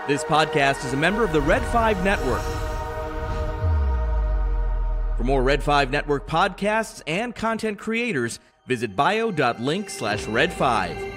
This podcast is a member of the Red 5 Network. For more Red 5 Network podcasts and content creators, visit bio.link/Red5.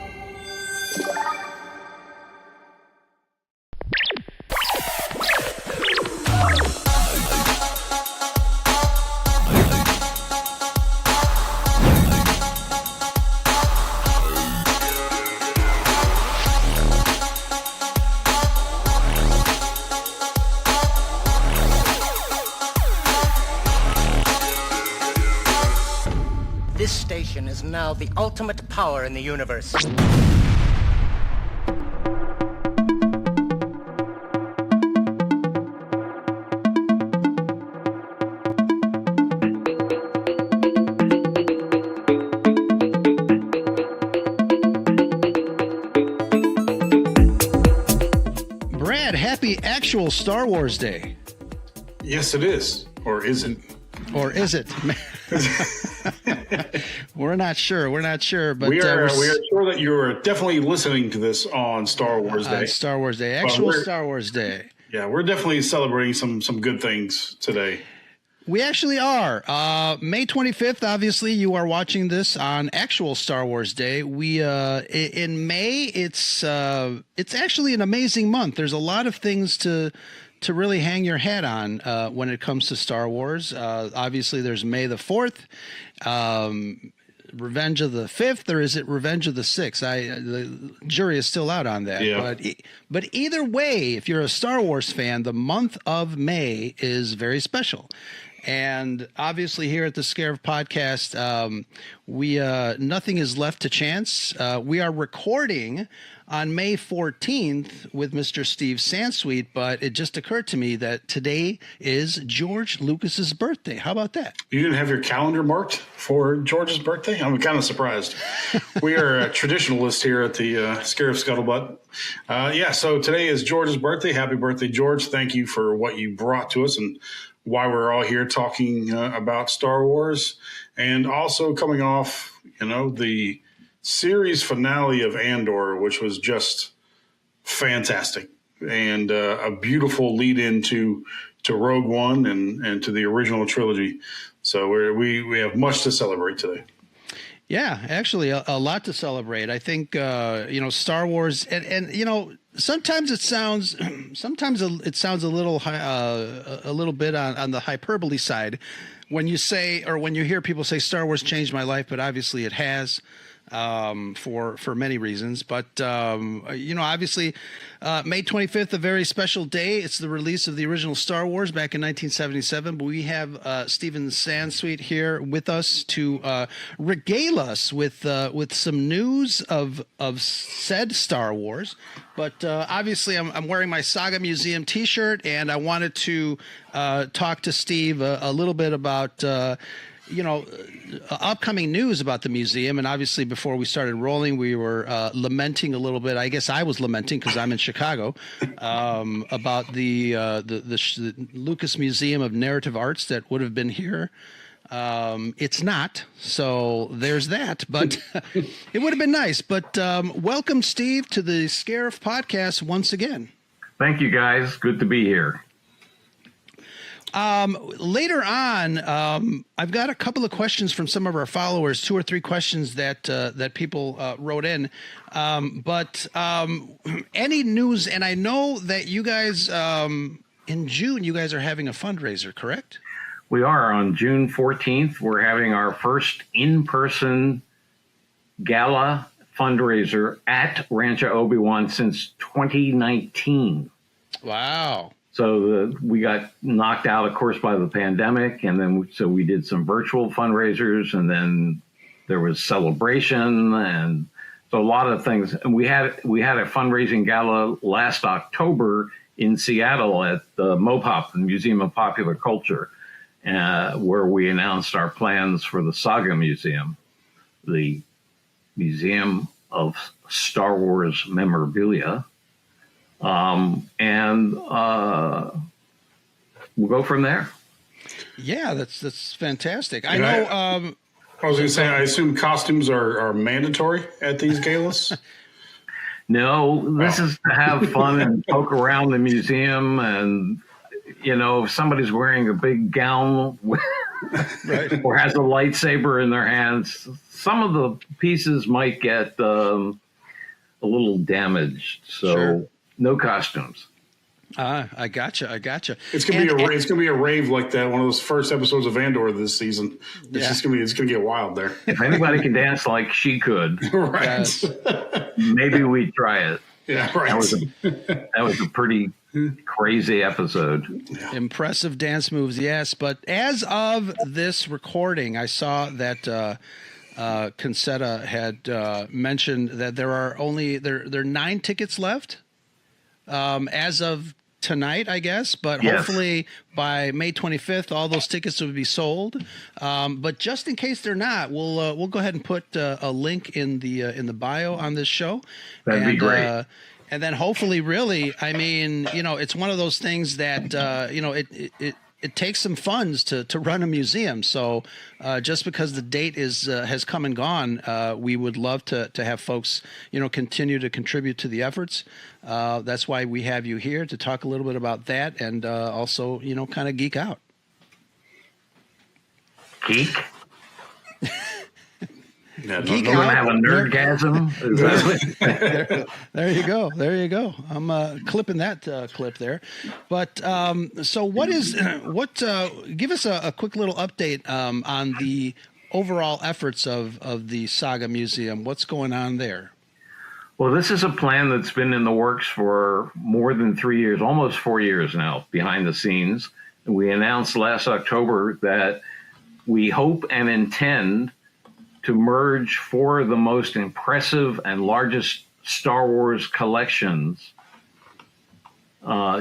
This station is now the ultimate power in the universe. Brad, happy actual Star Wars Day. Yes, it is. Or is it? Or is it? We're not sure. But we are sure that you are definitely listening to this on Star Wars Day. Star Wars Day, actual Star Wars Day. Yeah, we're definitely celebrating some good things today. We actually are. May 25th, obviously, you are watching this on actual Star Wars Day. We in May, it's actually an amazing month. There's a lot of things to really hang your hat on when it comes to Star Wars. Obviously, there's May the 4th, Revenge of the 5th, or is it Revenge of the 6th? The jury is still out on that. Yeah. But either way, if you're a Star Wars fan, the month of May is very special. And obviously here at the Scarif Podcast, we nothing is left to chance. We are recording on May 14th with Mr. Steve Sansweet, but it just occurred to me that today is George Lucas's birthday. How about that? You didn't have your calendar marked for George's birthday? I'm kind of surprised. We are a traditionalist here at the Scarif Scuttlebutt. So today is George's birthday. Happy birthday, George. Thank you for what you brought to us and why we're all here talking about Star Wars, and also coming off, the series finale of Andor, which was just fantastic and a beautiful lead into Rogue One and to the original trilogy. So we have much to celebrate today. Yeah, actually, a lot to celebrate. I think Star Wars, and sometimes it sounds a little bit on the hyperbole side when you say, or when you hear people say Star Wars changed my life, but obviously it has. For many reasons, but obviously May 25th, a very special day. It's the release of the original Star Wars back in 1977. But we have Stephen Sansweet here with us to regale us with some news of said Star Wars. But obviously, I'm wearing my Saga Museum T-shirt, and I wanted to talk to Steve a little bit about. Upcoming news about the museum. And obviously before we started rolling, we were lamenting a little bit. I guess I was lamenting because I'm in Chicago about the Lucas Museum of Narrative Arts that would have been here. It's not. So there's that, but it would have been nice. But welcome, Steve, to the Scarif Podcast once again. Thank you, guys. Good to be here. Later on, I've got a couple of questions from some of our followers, 2 or 3 questions that people wrote in. But any news, and I know that you guys, in June, you guys are having a fundraiser, correct? We are. On June 14th, we're having our first in-person gala fundraiser at Rancho Obi-Wan since 2019. Wow. So we got knocked out, of course, by the pandemic, and then so we did some virtual fundraisers, and then there was celebration, and so a lot of things. And we had a fundraising gala last October in Seattle at the MOPOP, the Museum of Popular Culture, where we announced our plans for the Saga Museum, the Museum of Star Wars Memorabilia. We'll go from there. Yeah, that's fantastic. I know. I was going to say, I assume costumes are mandatory at these galas. No, this is to have fun and poke around the museum. And, if somebody's wearing a big gown Right. or has a lightsaber in their hands, some of the pieces might get a little damaged. So Sure. no costumes. I gotcha. It's gonna be a rave like that. One of those first episodes of Andor this season. It's gonna get wild there. If anybody can dance like she could, Right. Yes. maybe we try it. Yeah. Right. That was a pretty crazy episode. Impressive dance moves, yes. But as of this recording, I saw that Concetta had mentioned that there are 9 tickets left as of tonight, I guess. But Yes. hopefully by May 25th, all those tickets will be sold. But just in case they're not, we'll go ahead and put a link in the bio on this show. That'd be great. And then hopefully, really, I mean, it's one of those things that, it takes some funds to run a museum. So just because the date has come and gone, we would love to have folks, continue to contribute to the efforts. That's why we have you here to talk a little bit about that and also, kind of geek out. Geek? Yeah, Geek We're going to out. have a nerdgasm? There you go. I'm clipping that clip there. But so give us a quick little update on the overall efforts of the Saga Museum. What's going on there? Well, this is a plan that's been in the works for more than 3 years, almost 4 years now, behind the scenes. We announced last October that we hope and intend to merge 4 of the most impressive and largest Star Wars collections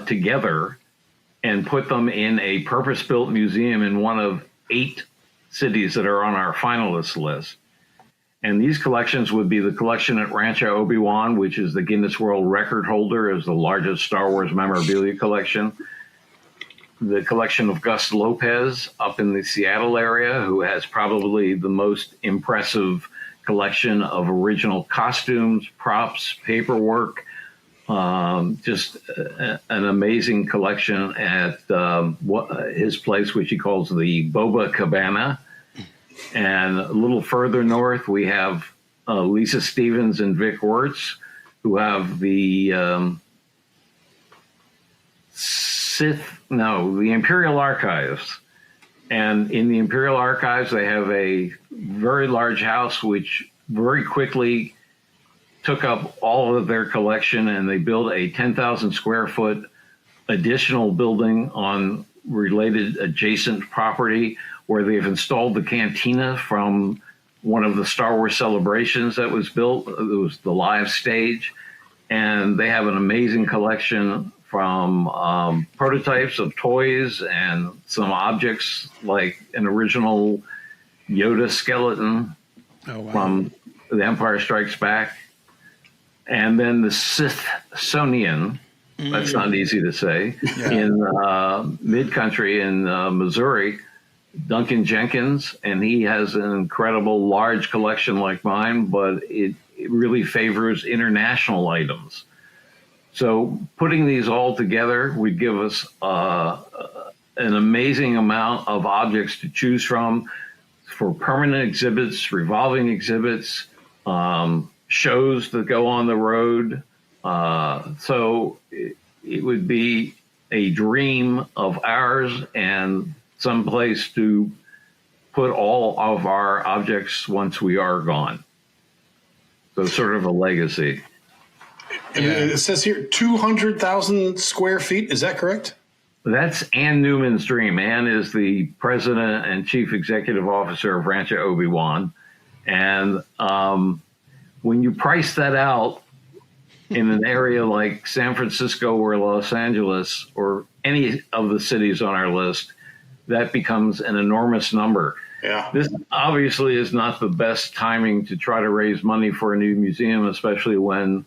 together and put them in a purpose-built museum in one of 8 cities that are on our finalist list. And these collections would be the collection at Rancho Obi-Wan, which is the Guinness World Record holder as the largest Star Wars memorabilia collection. The collection of Gus Lopez up in the Seattle area, who has probably the most impressive collection of original costumes, props, paperwork, just an amazing collection at his place, which he calls the Boba Cabana. And a little further north, we have Lisa Stevens and Vic Wirtz, who have the the Imperial Archives. And in the Imperial Archives, they have a very large house, which very quickly took up all of their collection, and they built a 10,000 square foot additional building on related adjacent property where they've installed the cantina from one of the Star Wars celebrations that was built. It was the live stage. And they have an amazing collection from prototypes of toys and some objects like an original Yoda skeleton from The Empire Strikes Back. And then the Smithsonian, that's not easy to say, in mid-country in Missouri, Duncan Jenkins, and he has an incredible large collection like mine, but it really favors international items. So putting these all together would give us an amazing amount of objects to choose from for permanent exhibits, revolving exhibits, shows that go on the road. So it would be a dream of ours and someplace to put all of our objects once we are gone. So sort of a legacy. And it says here 200,000 square feet. Is that correct? That's Ann Newman's dream. Ann is the president and chief executive officer of Rancho Obi-Wan. And when you price that out in an area like San Francisco or Los Angeles or any of the cities on our list, that becomes an enormous number. Yeah. This obviously is not the best timing to try to raise money for a new museum, especially when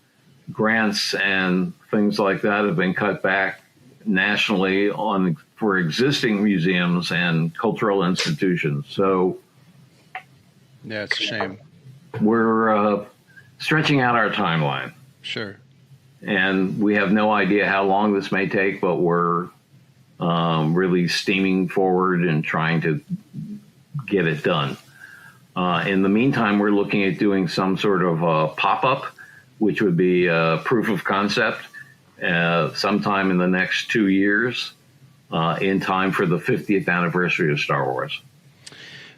grants and things like that have been cut back nationally for existing museums and cultural institutions. So yeah, it's a shame. We're stretching out our timeline. Sure. And we have no idea how long this may take, but we're really steaming forward and trying to get it done. In the meantime, we're looking at doing some sort of pop-up, which would be a proof of concept sometime in the next 2 years, in time for the 50th anniversary of Star Wars.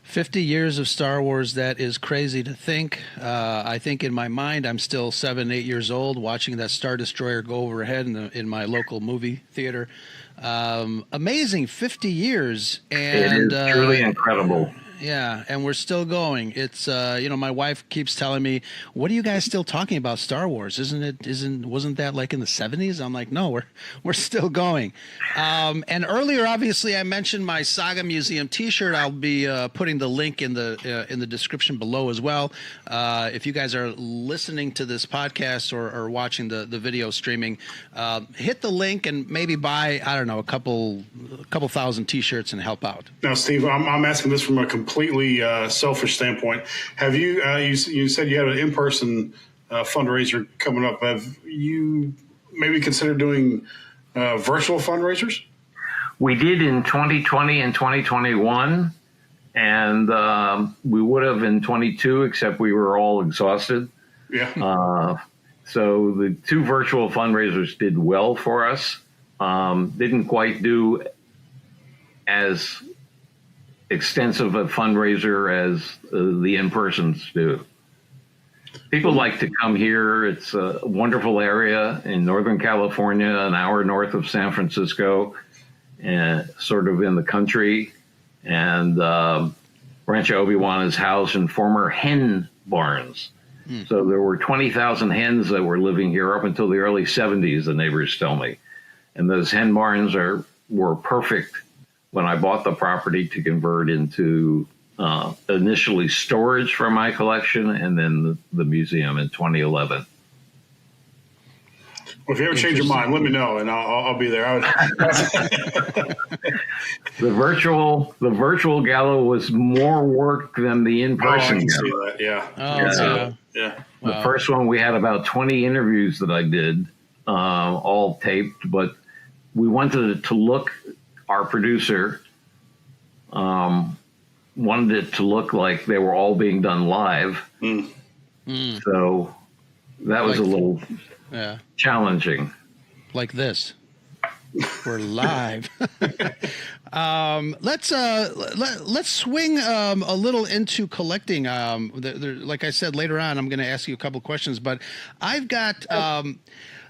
50 years of Star Wars, that is crazy to think. I think in my mind, I'm still 7, 8 years old watching that Star Destroyer go overhead in my local movie theater. Amazing, 50 years. And it is truly incredible. Yeah, and we're still going. It's my wife keeps telling me, "What are you guys still talking about Star Wars? Wasn't that like in the 70s?" I'm like, "No, we're still going." And earlier, obviously, I mentioned my Saga Museum T-shirt. I'll be putting the link in the description below as well. If you guys are listening to this podcast or watching the video streaming, hit the link and maybe buy, I don't know, a couple thousand T-shirts and help out. Now, Steve, I'm asking this from a completely selfish standpoint. Have you, you said you had an in-person fundraiser coming up. Have you maybe considered doing virtual fundraisers? We did in 2020 and 2021, and we would have in 22, except we were all exhausted. Yeah. So the 2 virtual fundraisers did well for us. Didn't quite do as extensive a fundraiser as the in-persons do. People like to come here. It's a wonderful area in Northern California, an hour north of San Francisco, and sort of in the country. And Rancho Obi-Wan is housed in former hen barns. So there were 20,000 hens that were living here up until the early 70s, the neighbors tell me. And those hen barns were perfect when I bought the property to convert into initially storage for my collection and then the museum in 2011. Well, if you ever change your mind, let me know and I'll be there. The virtual gala was more work than the in-person. I can see that. Yeah. Oh, yeah. The first one, we had about 20 interviews that I did, all taped, but we wanted to look, our producer wanted it to look like they were all being done live. So that was a little challenging. Like this. We're live. Let's swing a little into collecting. Like I said, later on, I'm going to ask you a couple questions, but I've got.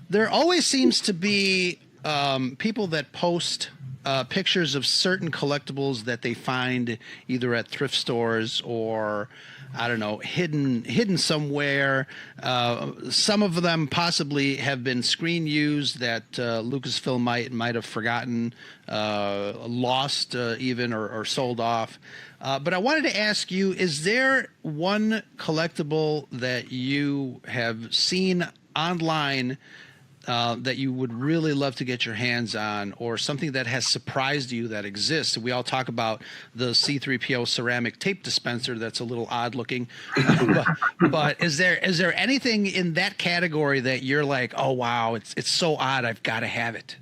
There always seems to be people that post pictures of certain collectibles that they find either at thrift stores or, I don't know, hidden somewhere. Some of them possibly have been screen used that Lucasfilm might have forgotten, lost even, or sold off. But I wanted to ask you, is there one collectible that you have seen online that you would really love to get your hands on, or something that has surprised you that exists? We all talk about the C-3PO ceramic tape dispenser that's a little odd looking, but is there anything in that category that you're like, oh wow, it's so odd, I've got to have it?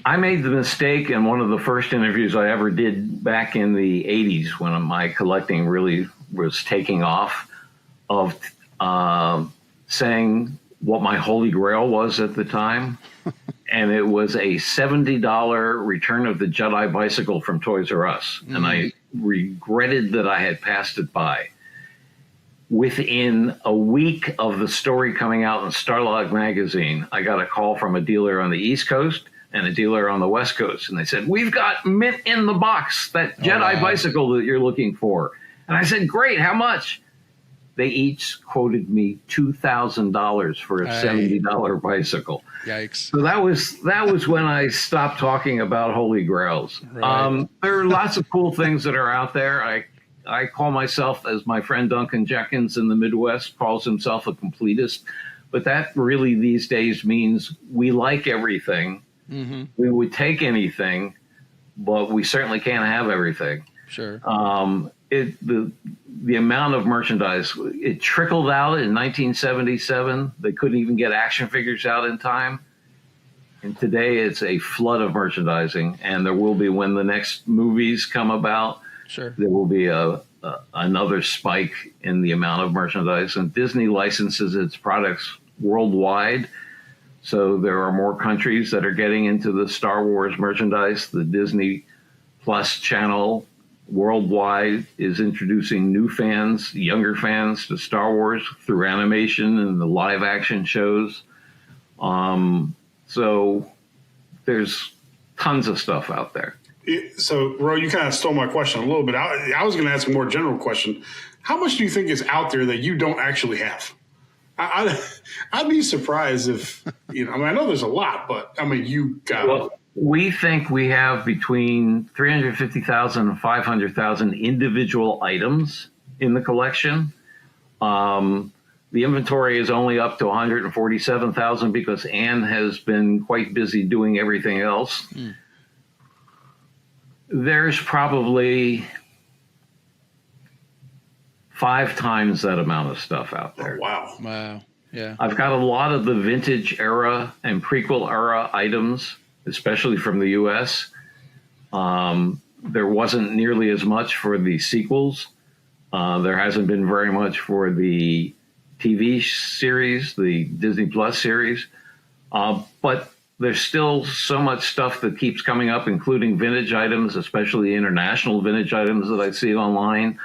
I made the mistake in one of the first interviews I ever did back in the 80s when my collecting really was taking off, of saying what my holy grail was at the time. And it was a $70 Return of the Jedi bicycle from Toys R Us. And I regretted that I had passed it by. Within a week of the story coming out in Starlog magazine, I got a call from a dealer on the East Coast and a dealer on the West Coast. And they said, "We've got mint in the box, that Jedi bicycle that you're looking for." And I said, "Great, how much?" They each quoted me $2,000 for a $70 bicycle. Yikes! So that was when I stopped talking about holy grails. Right. There are lots of cool things that are out there. I call myself, as my friend Duncan Jenkins in the Midwest calls himself, a completist. But that really these days means we like everything. We would take anything, but we certainly can't have everything. Sure. the amount of merchandise, it trickled out in 1977. They couldn't even get action figures out in time. And today it's a flood of merchandising, and there will be, when the next movies come about, Sure. there will be another spike in the amount of merchandise. And Disney licenses its products worldwide. So there are more countries that are getting into the Star Wars merchandise. The Disney Plus channel worldwide is introducing new fans, younger fans to Star Wars through animation and the live action shows. So there's tons of stuff out there. So, Ro, you kind of stole my question a little bit. I was going to ask a more general question. How much do you think is out there that you don't actually have? I'd be surprised if, I know there's a lot, but you got. Well, we think we have between 350,000 and 500,000 individual items in the collection. The inventory is only up to 147,000 because Anne has been quite busy doing everything else. There's probably 5 times that amount of stuff out there. Oh, Wow. Yeah. I've got a lot of the vintage era and prequel era items, especially from the U.S. There wasn't nearly as much for the sequels. There hasn't been very much for the TV series, the Disney Plus series. But there's still so much stuff that keeps coming up, including vintage items, especially international vintage items that I see online.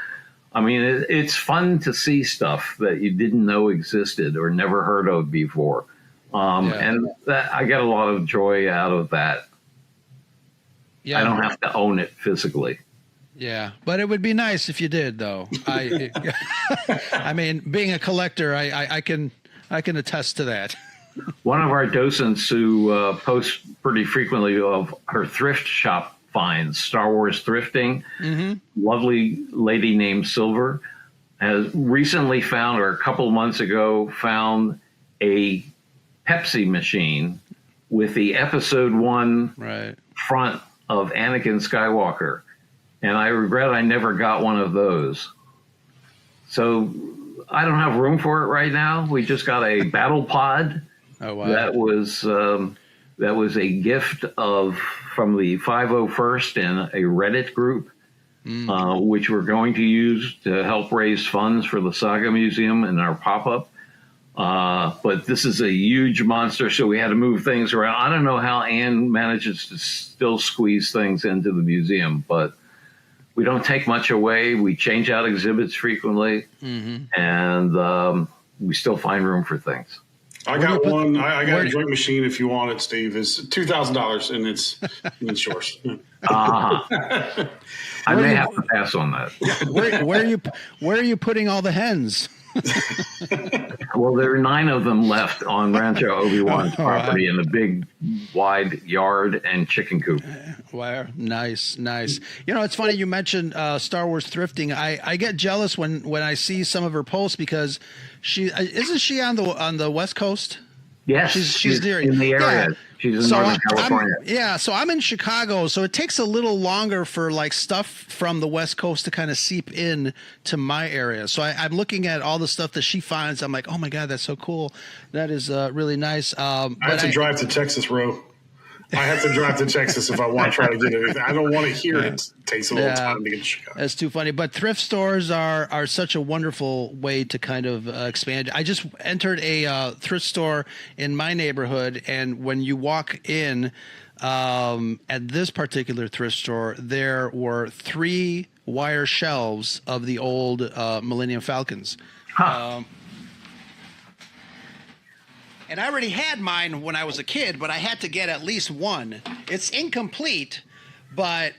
It's fun to see stuff that you didn't know existed or never heard of before. And that, I get a lot of joy out of that. Yeah. I don't have to own it physically. Yeah, but it would be nice if you did, though. Being a collector, I can attest to that. One of our docents who posts pretty frequently of her thrift shop finds, Star Wars thrifting, lovely lady named Silver, has recently found, or a couple of months ago, found a Pepsi machine with the Episode 1 front of Anakin Skywalker. And I regret I never got one of those. So I don't have room for it right now. We just got a battle pod. Oh, wow. That was a gift from the 501st and a Reddit group, which we're going to use to help raise funds for the Saga Museum and our pop-up. But this is a huge monster, so we had to move things around. I don't know how Anne manages to still squeeze things into the museum, but we don't take much away. We change out exhibits frequently, and we still find room for things. I got one. I got a drink machine if you want it, Steve. It's $2,000 and it's yours. I may have to pass on that. Where are you putting all the hens? Well, there are 9 of them left on Rancho Obi-Wan's property in a big, wide yard and chicken coop. Wow, nice. It's funny you mentioned Star Wars thrifting. I get jealous when I see some of her posts because isn't she on the West Coast? Yes, she's near in the area. Yeah. She's in Northern California. So I'm in Chicago, so it takes a little longer for like stuff from the West Coast to kind of seep in to my area. So I'm looking at all the stuff that she finds. I'm like, oh my God, that's so cool. That is really nice. I have to drive to Texas, Ro. I have to drive to Texas if I want to try to get anything. I don't want to hear it. It takes a little time to get to Chicago. That's too funny. But thrift stores are such a wonderful way to kind of expand. I just entered a thrift store in my neighborhood, and when you walk in at this particular thrift store, there were 3 wire shelves of the old Millennium Falcons. And I already had mine when I was a kid, but I had to get at least one. It's incomplete, but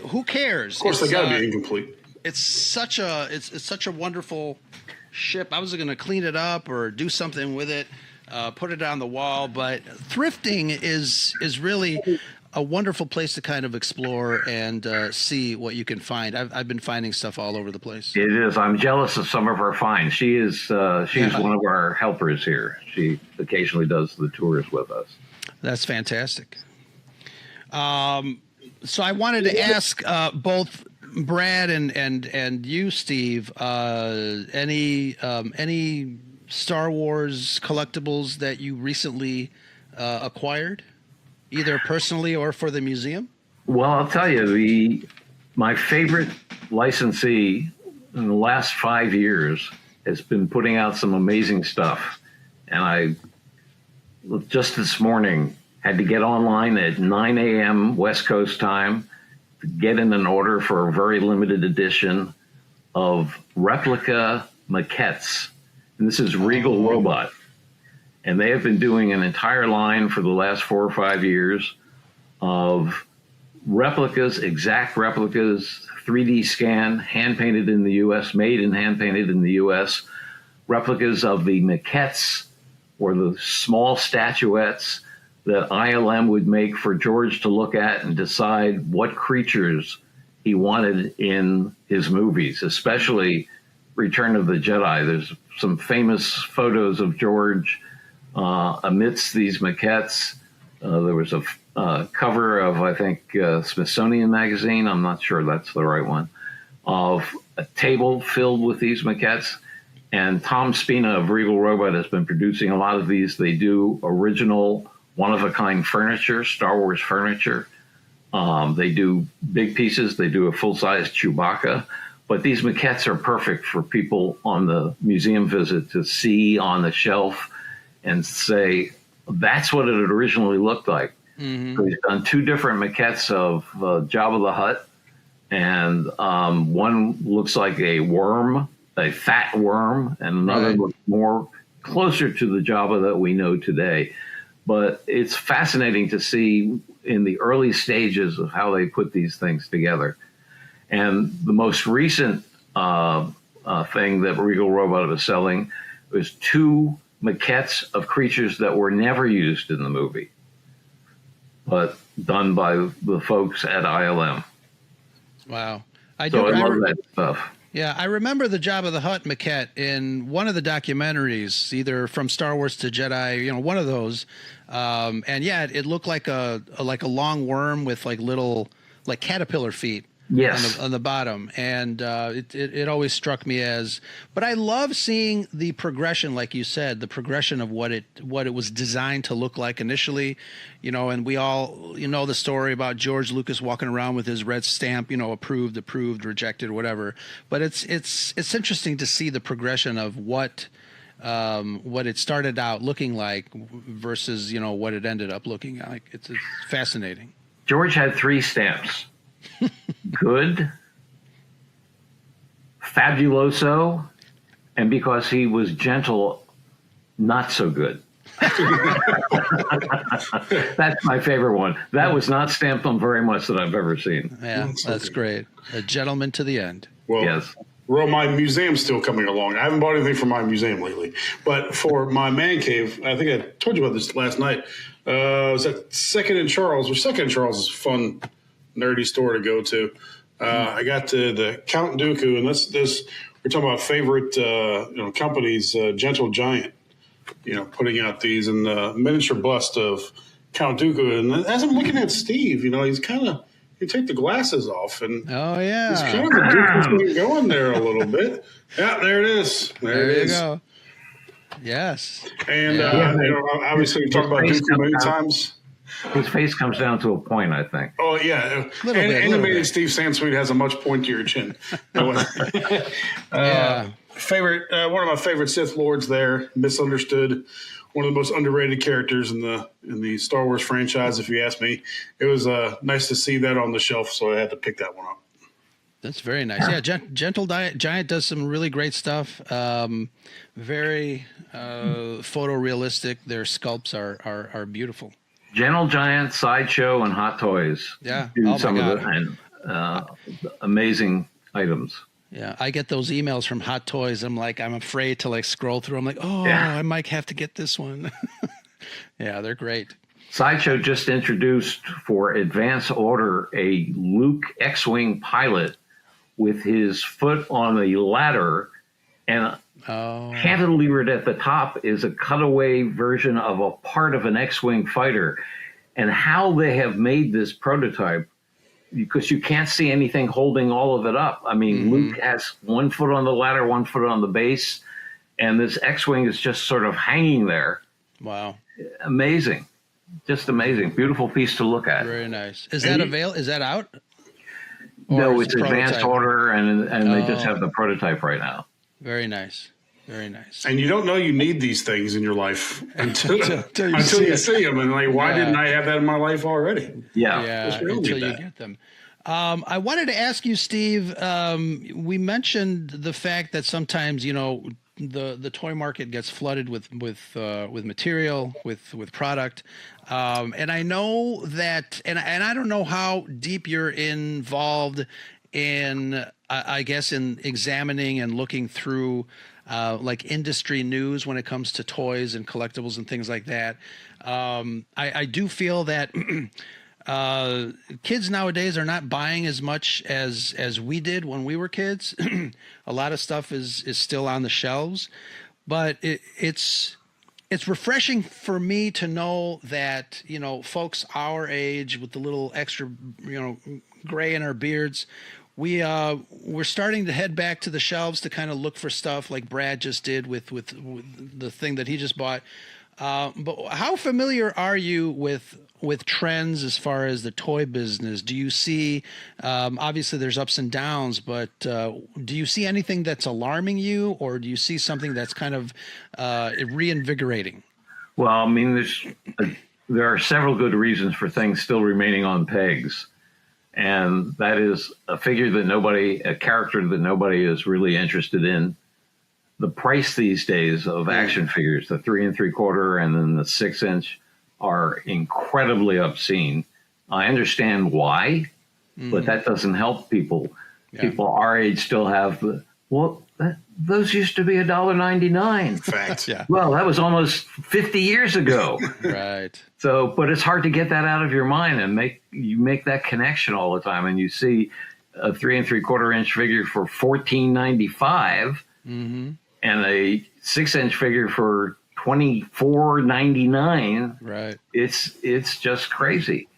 who cares? Of course, they got to be incomplete. It's such a wonderful ship. I was going to clean it up or do something with it, put it on the wall. But thrifting is really a wonderful place to kind of explore and see what you can find. I've been finding stuff all over the place. It is. I'm jealous of some of her finds. She's one of our helpers here. She occasionally does the tours with us. That's fantastic. So I wanted to ask both Brad and you, Steve, any Star Wars collectibles that you recently acquired, either personally or for the museum? Well, I'll tell you, my favorite licensee in the last 5 years has been putting out some amazing stuff. And I just this morning had to get online at 9 a.m. West Coast time to get in an order for a very limited edition of replica maquettes. And this is Regal Robot. And they have been doing an entire line for the last 4 or 5 years of replicas, exact replicas, 3D scan, hand-painted in the U.S., made and hand-painted in the U.S., replicas of the maquettes or the small statuettes that ILM would make for George to look at and decide what creatures he wanted in his movies, especially Return of the Jedi. There's some famous photos of George amidst these maquettes. There was a cover of, I think, Smithsonian Magazine, I'm not sure that's the right one, of a table filled with these maquettes. And Tom Spina of Regal Robot has been producing a lot of these. They do original, one-of-a-kind furniture, Star Wars furniture. They do big pieces. They do a full-size Chewbacca. But these maquettes are perfect for people on the museum visit to see on the shelf and say, that's what it originally looked like. Mm-hmm. So he's done 2 different maquettes of Jabba the Hutt, and one looks like a worm, a fat worm, and another looks more closer to the Jabba that we know today. But it's fascinating to see in the early stages of how they put these things together. And the most recent thing that Regal Robot was selling was 2 maquettes of creatures that were never used in the movie, but done by the folks at ILM. Wow. I love that stuff. Yeah, I remember the Jabba the Hutt maquette in one of the documentaries, either from Star Wars to Jedi, one of those. And yeah, it looked like a long worm with little caterpillar feet. Yes. On the bottom. And it always struck me as, but I love seeing the progression, like you said, the progression of what it was designed to look like initially, and we all, the story about George Lucas walking around with his red stamp, approved, rejected, whatever. But it's interesting to see the progression of what it started out looking like versus, what it ended up looking like. It's fascinating. George had 3 stamps. Good, fabuloso, and because he was gentle, not so good. That's my favorite one. That was not stamped on very much that I've ever seen. Yeah, that's great. A gentleman to the end. Well, yes. Well, my museum's still coming along. I haven't bought anything for my museum lately, but for my man cave, I think I told you about this last night. It was at Second and Charles, which Second and Charles is a fun, nerdy store to go to. I got to the Count Dooku, and this we're talking about favorite companies. Gentle Giant, putting out these and miniature bust of Count Dooku. And as I'm looking at Steve, he's kind of, you take the glasses off, and oh yeah, he's kind of a different thing going there a little bit. Yeah, there it is. There it is. You go. Yes, and obviously we talked about Dooku many times. His face comes down to a point, I think. Oh, yeah. Animated Steve Sansweet has a much pointier chin. Favorite, one of my favorite Sith Lords there, misunderstood, one of the most underrated characters in the Star Wars franchise, if you ask me. It was nice to see that on the shelf, so I had to pick that one up. That's very nice. Yeah, Gentle Giant does some really great stuff. Very photorealistic. Their sculpts are beautiful. Gentle Giant, Sideshow, and Hot Toys. Yeah. Do some of the amazing items. Yeah, I get those emails from Hot Toys. I'm afraid to scroll through. I'm like, I might have to get this one. Yeah, they're great. Sideshow just introduced for advance order a Luke X-Wing pilot with his foot on a ladder, and cantilevered at the top is a cutaway version of a part of an X-Wing fighter. And how they have made this prototype because you can't see anything holding all of it up. I mean, Luke has 1 foot on the ladder, 1 foot on the base, and this X-Wing is just sort of hanging there. Wow. Amazing. Just amazing. Beautiful piece to look at. Very nice. Is that Is that out? No, is it's it advanced prototype? order, and they just have the prototype right now. Very nice. Very nice. And you don't know you need these things in your life until you see them. And like, why didn't I have that in my life already? Yeah, really until need you that. get them. I wanted to ask you, Steve, we mentioned the fact that sometimes, the toy market gets flooded with material, with product. And I know that, and I don't know how deep you're involved in, I guess, in examining and looking through like industry news when it comes to toys and collectibles and things like that. I do feel that kids nowadays are not buying as much as we did when we were kids. A lot of stuff is still on the shelves, but it's refreshing for me to know that, folks our age with the little extra, gray in our beards, we're starting to head back to the shelves to kind of look for stuff like Brad just did with the thing that he just bought. But how familiar are you with trends as far as the toy business? Do you see, obviously there's ups and downs, but do you see anything that's alarming you, or do you see something that's kind of reinvigorating? Well, I mean, there are several good reasons for things still remaining on pegs. And that is a character that nobody is really interested in. The price these days of action figures, the 3 3/4 and then the 6-inch, are incredibly obscene. I understand why, but that doesn't help people. Yeah. People our age still have those used to be $1.99. Fact. Yeah. Well, that was almost 50 years ago. Right. So, but it's hard to get that out of your mind and make that connection all the time. And you see a 3 3/4 inch figure for $14.95 and a 6-inch figure for $24.99. Right. It's just crazy.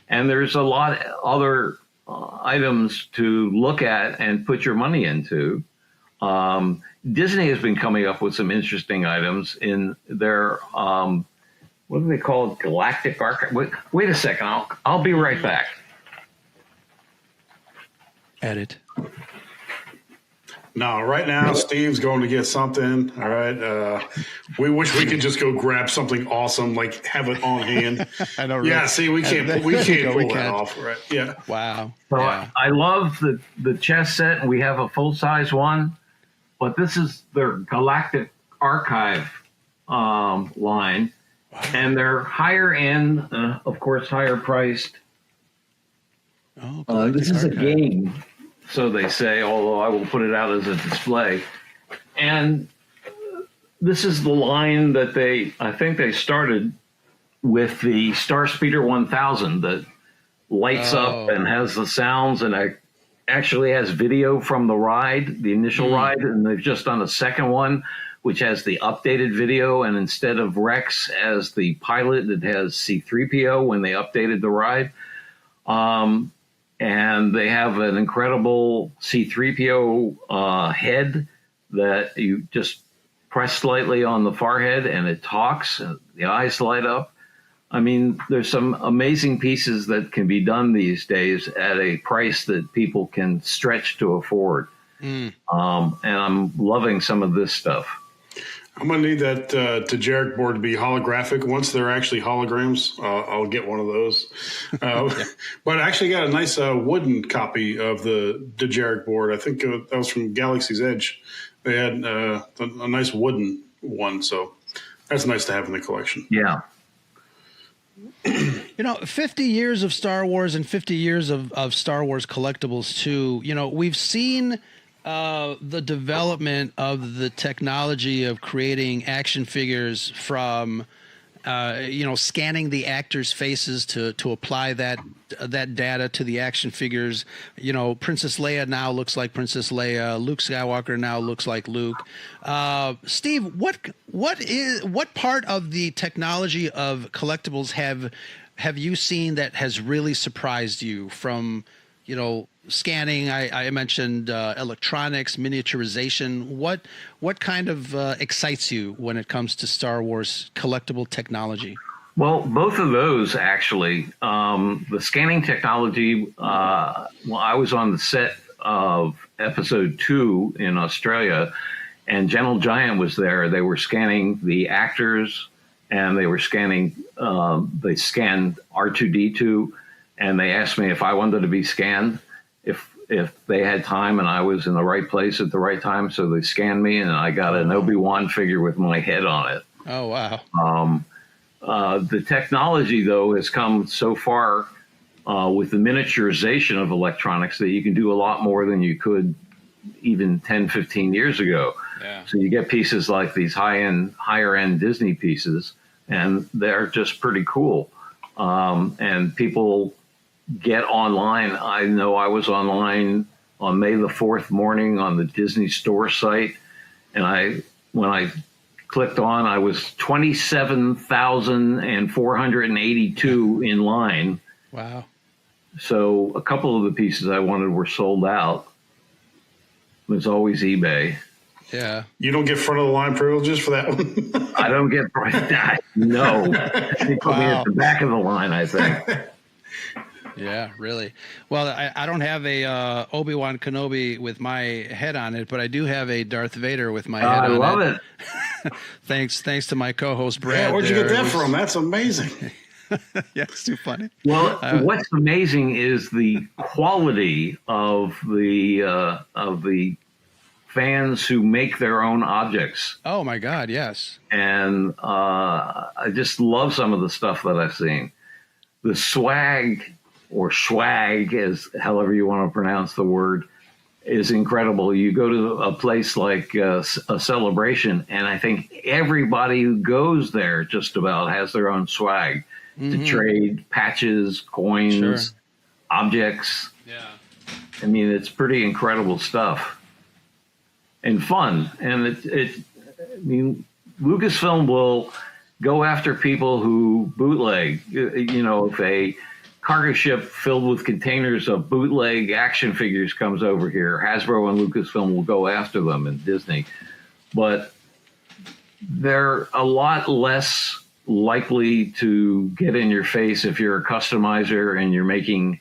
And there's a lot of other items to look at and put your money into. Disney has been coming up with some interesting items in their, what do they call it? Galactic Archive. Wait a second. I'll be right back. Edit. No, right now Steve's going to get something. All right. We wish we could just go grab something awesome, like have it on hand. I know. Yeah. See, we can't pull that off. Right. Yeah. Wow. So Yeah. I love the chess set, and we have a full size one, but this is their Galactic Archive line, and they're higher end, of course, higher priced. Oh, this is a game, so they say, although I will put it out as a display. And this is the line that I think they started with the Star Speeder 1000 that lights up and has the sounds, and actually has video from the ride, the initial ride, and they've just done a second one, which has the updated video, and instead of Rex as the pilot, it has C-3PO when they updated the ride. And they have an incredible C-3PO head that you just press slightly on the forehead and it talks, and the eyes light up. I mean, there's some amazing pieces that can be done these days at a price that people can stretch to afford. And I'm loving some of this stuff. I'm going to need that Dejeric board to be holographic. Once they're actually holograms, I'll get one of those. But I actually got a nice wooden copy of the Dejeric board. I think that was from Galaxy's Edge. They had a nice wooden one, so that's nice to have in the collection. Yeah. 50 years of Star Wars and 50 years of Star Wars collectibles too. We've seen the development of the technology of creating action figures from, scanning the actors' faces to apply that data to the action figures. Princess Leia now looks like Princess Leia. Luke Skywalker now looks like Luke. Steve, what part of the technology of collectibles have you seen that has really surprised you from scanning. I mentioned electronics, miniaturization. What kind of excites you when it comes to Star Wars collectible technology? Well, both of those actually. The scanning technology. I was on the set of Episode 2 in Australia, and Gentle Giant was there. They were scanning the actors, and they were scanning. They scanned R2-D2, and they asked me if I wanted to be scanned, if they had time, and I was in the right place at the right time. So they scanned me, and I got an Obi-Wan figure with my head on it. Oh wow! The technology, though, has come so far with the miniaturization of electronics that you can do a lot more than you could even 10, 15 years ago. Yeah. So you get pieces like these higher end Disney pieces, and they're just pretty cool. And people get online. I know I was online on May the 4th morning on the Disney Store site, and when I clicked on, I was 27,482 in line. Wow. So a couple of the pieces I wanted were sold out. There's always eBay. Yeah. You don't get front of the line privileges for that one? I don't get no. They put me at the back of the line, I think. Yeah, really. Well, I don't have a Obi-Wan Kenobi with my head on it, but I do have a Darth Vader with my head on it. I love it. Thanks to my co-host Brad. Yeah, where'd you get that from? That's amazing. Yeah, it's too funny. Well, what's amazing is the quality of the fans who make their own objects. Oh my God, yes. And I just love some of the stuff that I've seen. The swag, or swag, as however you want to pronounce the word, is incredible. You go to a place like a Celebration, and I think everybody who goes there just about has their own swag to trade patches, coins, objects. Yeah. I mean, it's pretty incredible stuff and fun. And I mean, Lucasfilm will go after people who bootleg. If a cargo ship filled with containers of bootleg action figures comes over here, Hasbro and Lucasfilm will go after them, and Disney. But they're a lot less likely to get in your face if you're a customizer and you're making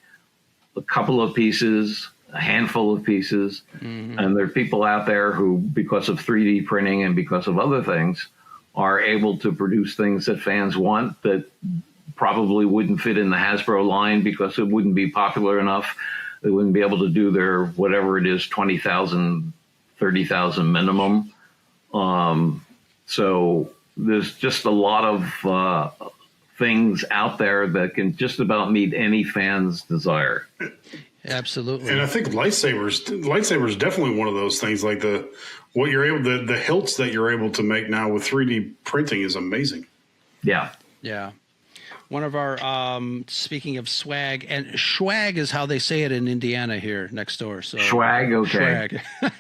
a couple of pieces, a handful of pieces. And there are people out there who, because of 3D printing and because of other things, are able to produce things that fans want that probably wouldn't fit in the Hasbro line because it wouldn't be popular enough. They wouldn't be able to do their, whatever it is, 20,000, 30,000 minimum. So there's just a lot of things out there that can just about meet any fan's desire. Absolutely. And I think lightsabers definitely one of those things. Like the hilts that you're able to make now with 3D printing is amazing. Yeah. Yeah. One of our, speaking of swag, and swag is how they say it in Indiana here next door. So swag, okay. Swag.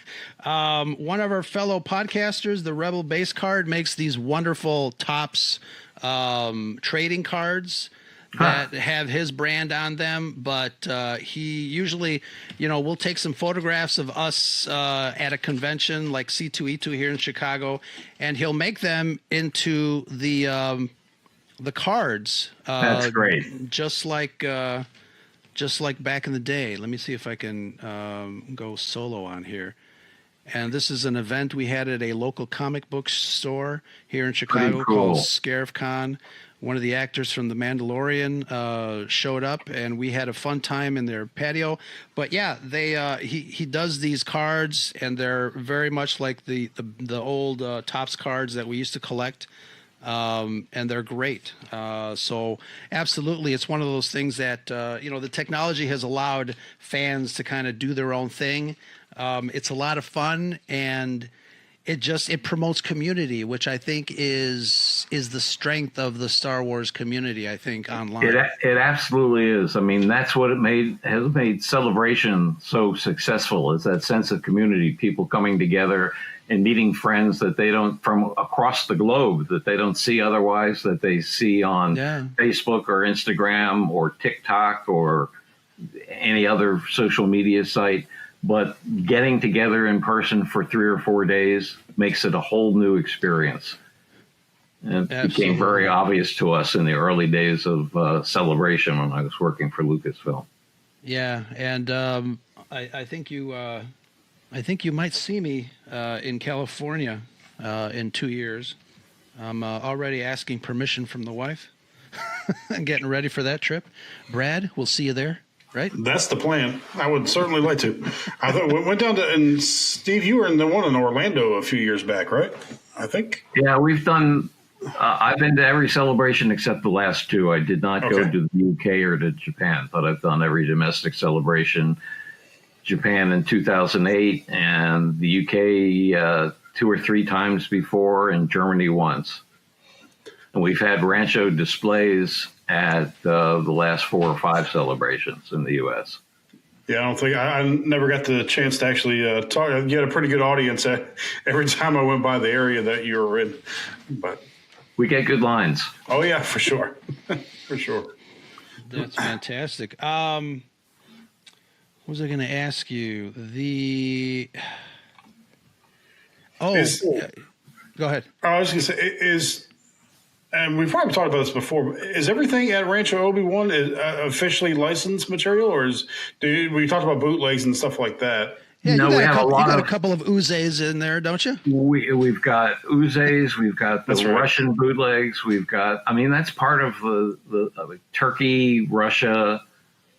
One of our fellow podcasters, the Rebel Base Card, makes these wonderful Topps trading cards that have his brand on them. But he usually, we'll take some photographs of us at a convention like C2E2 here in Chicago, and he'll make them into the cards. That's great. Just like back in the day. Let me see if I can go solo on here. And this is an event we had at a local comic book store here in Chicago called Scarif Con. One of the actors from The Mandalorian showed up, and we had a fun time in their patio. But yeah, he does these cards, and they're very much like the old Topps cards that we used to collect. And they're great. So absolutely, it's one of those things that, the technology has allowed fans to kind of do their own thing. It's a lot of fun, and it promotes community, which I think is the strength of the Star Wars community, I think, online. It absolutely is. I mean, that's what has made Celebration so successful, is that sense of community, people coming together and meeting friends that they don't, from across the globe, that they don't see otherwise, that they see on Facebook or Instagram or TikTok or any other social media site. But getting together in person for 3 or 4 days makes it a whole new experience. And it became very obvious to us in the early days of Celebration when I was working for Lucasfilm. Yeah, and I think you might see me in California in 2 years. I'm already asking permission from the wife and getting ready for that trip. Brad, we'll see you there, right? That's the plan. I would certainly like to. I thought we went down to, and Steve, you were in the one in Orlando a few years back, right? I think. Yeah, we've done. I've been to every Celebration except the last 2. I did not go to the UK or to Japan, but I've done every domestic Celebration. Japan in 2008, and the UK 2 or 3 times before, and Germany once. And we've had Rancho displays at the last 4 or 5 Celebrations in the US. Yeah, I don't think I never got the chance to actually talk. Get a pretty good audience every time I went by the area that you were in. But we get good lines. Oh yeah, for sure, for sure. That's fantastic. What was I going to ask you? Go ahead. I was going to say and we've probably talked about this before. Is everything at Rancho Obi-Wan officially licensed material, or we talked about bootlegs and stuff like that? Yeah, no, we have you got a couple of Uzes in there, don't you? We've got Uzes, we've got the That's right. Russian bootlegs, we've got. I mean, that's part of the Turkey, Russia,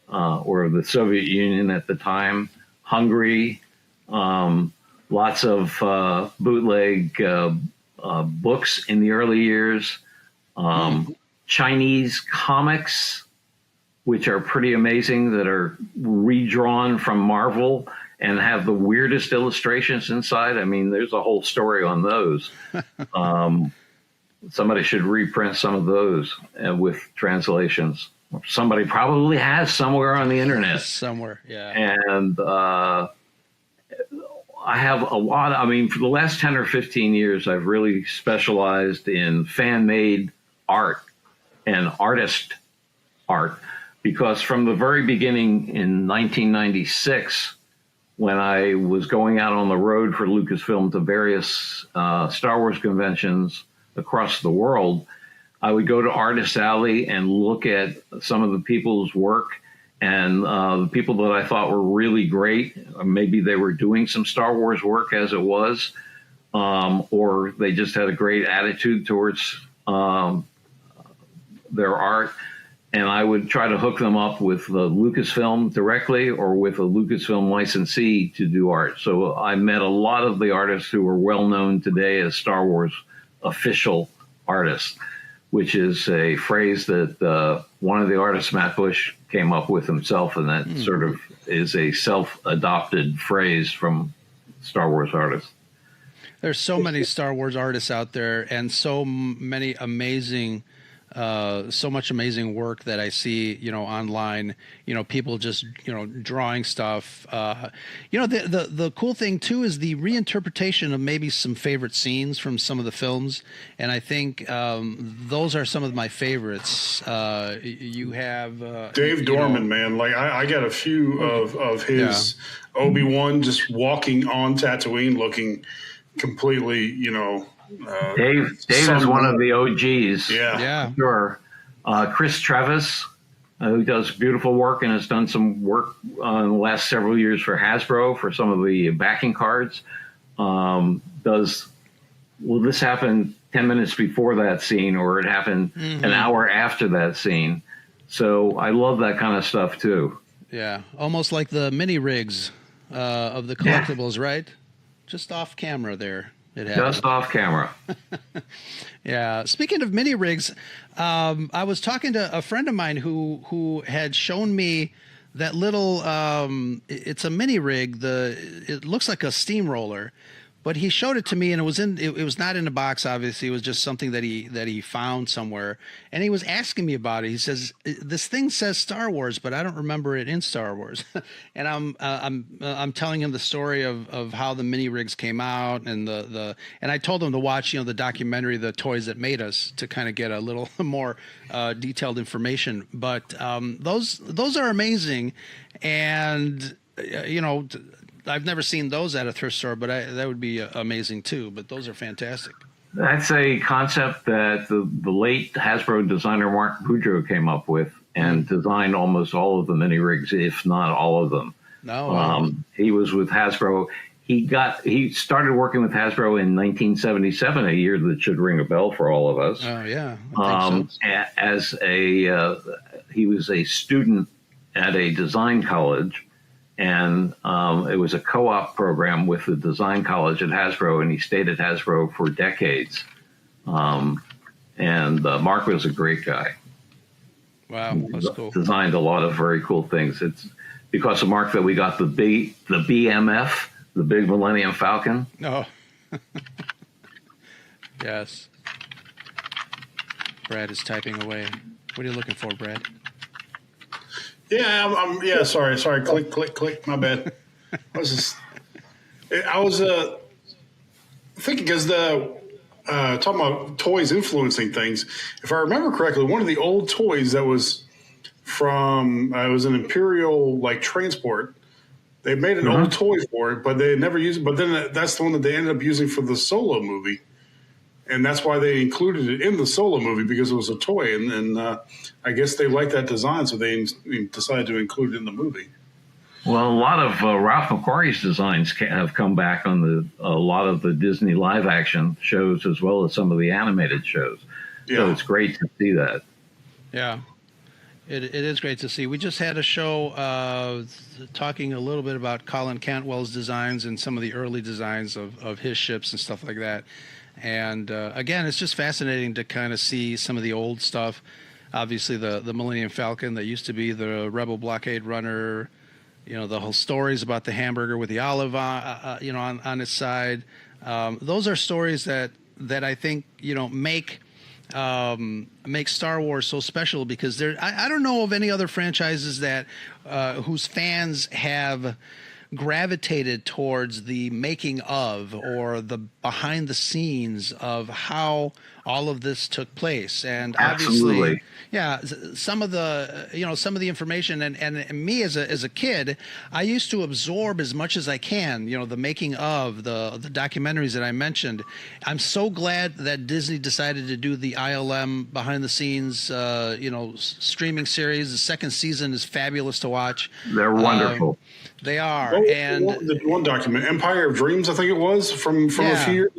or the Soviet Union at the time, Hungary. Lots of bootleg books in the early years. Chinese comics, which are pretty amazing, that are redrawn from Marvel and have the weirdest illustrations inside. I mean, there's a whole story on those. Somebody should reprint some of those with translations. Somebody probably has somewhere on the internet. Somewhere, yeah. And I have a lot. I mean, for the last 10 or 15 years, I've really specialized in fan-made art and artist art, because from the very beginning in 1996, when I was going out on the road for Lucasfilm to various Star Wars conventions across the world, I would go to Artist Alley and look at some of the people's work, and the people that I thought were really great. Maybe they were doing some Star Wars work as it was, or they just had a great attitude towards their art. And I would try to hook them up with the Lucasfilm directly or with a Lucasfilm licensee to do art. So I met a lot of the artists who are well known today as Star Wars official artists, which is a phrase that one of the artists, Matt Bush, came up with himself. And that sort of is a self-adopted phrase from Star Wars artists. There's so many Star Wars artists out there, and so many amazing so much amazing work that I see, online, people just, drawing stuff. The cool thing too is the reinterpretation of maybe some favorite scenes from some of the films. And I think those are some of my favorites. You have Dave Dorman, man. Like I got a few of his Obi-Wan just walking on Tatooine looking completely, Dave is one of the OGs. Yeah. Sure. Chris Trevis, who does beautiful work and has done some work in the last several years for Hasbro for some of the backing cards, this happened 10 minutes before that scene, or it happened an hour after that scene. So I love that kind of stuff too. Yeah. Almost like the mini rigs of the collectibles, right? Just off camera there. Just off camera. Yeah. Speaking of mini rigs, I was talking to a friend of mine who had shown me that little. It's a mini rig. It looks like a steamroller, But he showed it to me, and it was not in a box. Obviously, it was just something that he found somewhere, and he was asking me about it. He says, "This thing says Star Wars, but I don't remember it in Star Wars." And I'm telling him the story of how the mini rigs came out, and and I told him to watch the documentary, The Toys That Made Us, to kind of get a little more detailed information. But those are amazing, and I've never seen those at a thrift store, but that would be amazing too. But those are fantastic. That's a concept that the late Hasbro designer Mark Boudreau came up with and designed almost all of the mini rigs, if not all of them. No, he was with Hasbro. He started working with Hasbro in 1977, a year that should ring a bell for all of us. Oh yeah, I think so. He was a student at a design college. And it was a co-op program with the design college at Hasbro, and he stayed at Hasbro for decades. And Mark was a great guy. Wow, that's cool. Designed a lot of very cool things. It's because of Mark that we got the BMF, the Big Millennium Falcon. Oh, yes. Brad is typing away. What are you looking for, Brad? Yeah, sorry. Click. My bad. I was thinking, because talking about toys influencing things. If I remember correctly, one of the old toys that was from it was an Imperial transport. They made an old toy for it, but they never used it. But then that's the one that they ended up using for the Solo movie. And that's why they included it in the Solo movie, because it was a toy. And I guess they liked that design, so they decided to include it in the movie. Well, a lot of Ralph McQuarrie's designs have come back on a lot of the Disney live action shows, as well as some of the animated shows. Yeah. So it's great to see that. Yeah, it is great to see. We just had a show talking a little bit about Colin Cantwell's designs and some of the early designs of his ships and stuff like that. And again, it's just fascinating to kind of see some of the old stuff. Obviously, the Millennium Falcon that used to be the Rebel Blockade Runner. The whole stories about the hamburger with the olive on its side. Those are stories that I think make Star Wars so special, because I don't know of any other franchises that whose fans have gravitated towards the making of, or the behind the scenes of how all of this took place. And obviously, yeah, some of the information, and me as a kid, I used to absorb as much as I can, the making of the documentaries that I mentioned. I'm so glad that Disney decided to do the ILM behind the scenes, streaming series. The second season is fabulous to watch. They're wonderful. They are. The one document, Empire of Dreams, I think it was, from a few years.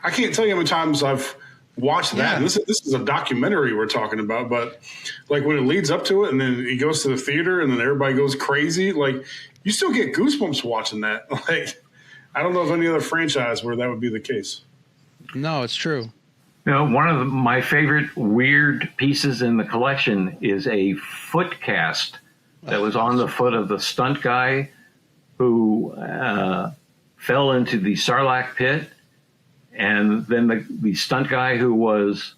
I can't tell you how many times I've watched that. Yeah. And this is a documentary we're talking about, but when it leads up to it, and then he goes to the theater, and then everybody goes crazy, you still get goosebumps watching that. I don't know of any other franchise where that would be the case. No, it's true. One of my favorite weird pieces in the collection is a foot cast that was on the foot of the stunt guy who fell into the Sarlacc pit, and then the stunt guy who was